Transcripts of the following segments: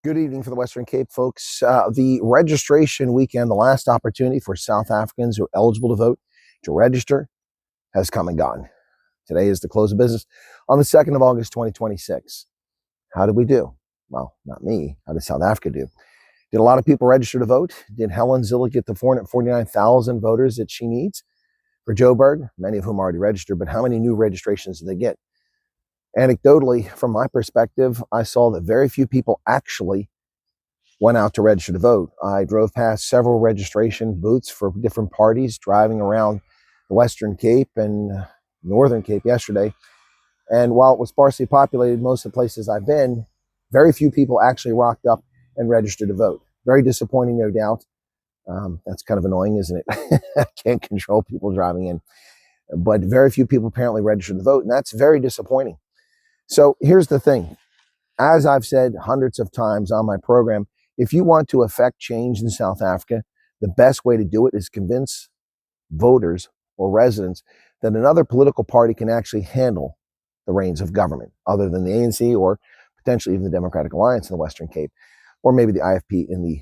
Good evening for the Western Cape, folks. The registration weekend, the last opportunity for South Africans who are eligible to vote to register, has come and gone. Today is the close of business on the 2nd of August, 2026. How did we do? Well, not me. How did South Africa do? Did a lot of people register to vote? Did Helen Zille get the 449,000 voters that she needs for Joburg? Many of whom already registered, but how many new registrations did they get? Anecdotally, from my perspective, I saw that very few people actually went out to register to vote. I drove past several registration booths for different parties, driving around the Western Cape and Northern Cape yesterday. And while it was sparsely populated, most of the places I've been, very few people actually rocked up and registered to vote. Very disappointing, no doubt. That's kind of annoying, isn't it? I can't control people driving in. But very few people apparently registered to vote, and that's very disappointing. So here's the thing. As I've said hundreds of times on my program, if you want to affect change in South Africa, the best way to do it is convince voters or residents that another political party can actually handle the reins of government, other than the ANC or potentially even the Democratic Alliance in the Western Cape, or maybe the IFP in the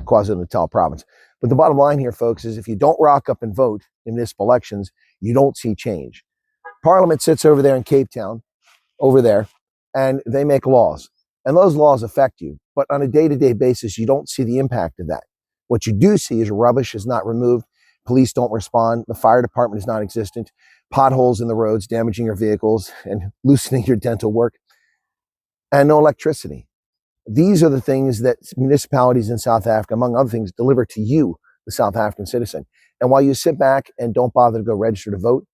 KwaZulu-Natal province. But the bottom line here, folks, is if you don't rock up and vote in municipal elections, you don't see change. Parliament sits over there in Cape Town, over there, and they make laws. And those laws affect you. But on a day-to-day basis, you don't see the impact of that. What you do see is rubbish is not removed, police don't respond, the fire department is non-existent, potholes in the roads damaging your vehicles and loosening your dental work, and no electricity. These are the things that municipalities in South Africa, among other things, deliver to you, the South African citizen. And while you sit back and don't bother to go register to vote,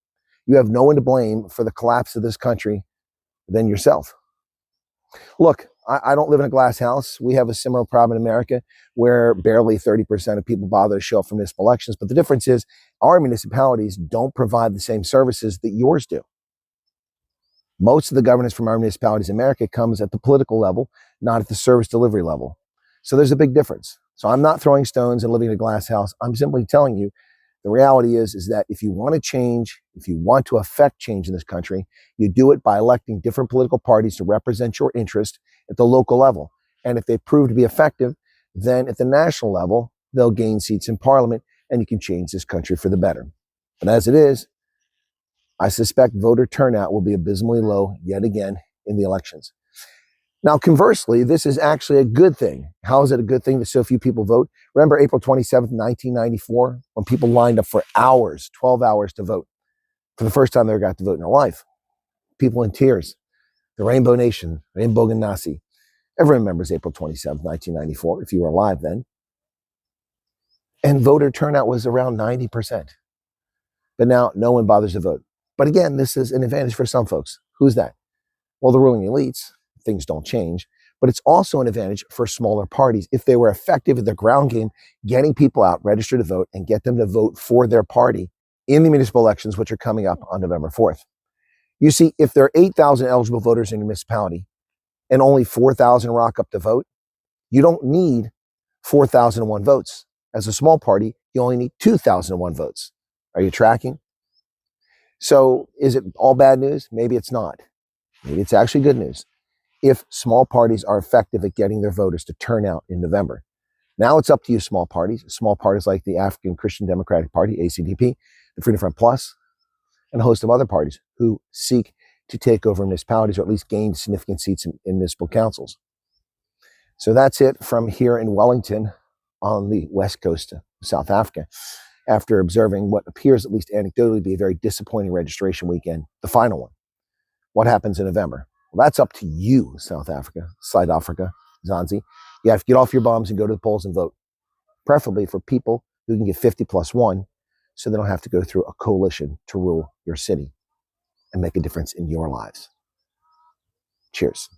you have no one to blame for the collapse of this country than yourself. Look, I don't live in a glass house. We have a similar problem in America where barely 30% of people bother to show up for municipal elections. But the difference is our municipalities don't provide the same services that yours do. Most of the governance from our municipalities in America comes at the political level, not at the service delivery level. So there's a big difference. So I'm not throwing stones and living in a glass house. I'm simply telling you the reality is that if you want to change, if you want to affect change in this country, you do it by electing different political parties to represent your interest at the local level. And if they prove to be effective, then at the national level, they'll gain seats in parliament and you can change this country for the better. But as it is, I suspect voter turnout will be abysmally low yet again in the elections. Now, conversely, this is actually a good thing. How is it a good thing that so few people vote? Remember April 27th, 1994, when people lined up for hours, 12 hours to vote for the first time they ever got to vote in their life? People in tears. The Rainbow Nation, Rainbow Ganassi. Everyone remembers April 27th, 1994, if you were alive then. And voter turnout was around 90%. But now no one bothers to vote. But again, this is an advantage for some folks. Who's that? Well, the ruling elites. Things don't change, but it's also an advantage for smaller parties if they were effective at their ground game, getting people out, register to vote, and get them to vote for their party in the municipal elections, which are coming up on November 4th. You see, if there are 8,000 eligible voters in your municipality and only 4,000 rock up to vote, you don't need 4,001 votes. As a small party, you only need 2,001 votes. Are you tracking? So is it all bad news? Maybe it's not. Maybe it's actually good news. If small parties are effective at getting their voters to turn out in November. Now it's up to you, small parties like the African Christian Democratic Party, ACDP, the Freedom Front Plus, and a host of other parties who seek to take over municipalities or at least gain significant seats in municipal councils. So that's it from here in Wellington on the west coast of South Africa. After observing what appears, at least anecdotally, to be a very disappointing registration weekend, the final one. What happens in November? Well, that's up to you, South Africa, South Africa, Zanzi. You have to get off your bums and go to the polls and vote, preferably for people who can get 50+1 so they don't have to go through a coalition to rule your city and make a difference in your lives. Cheers.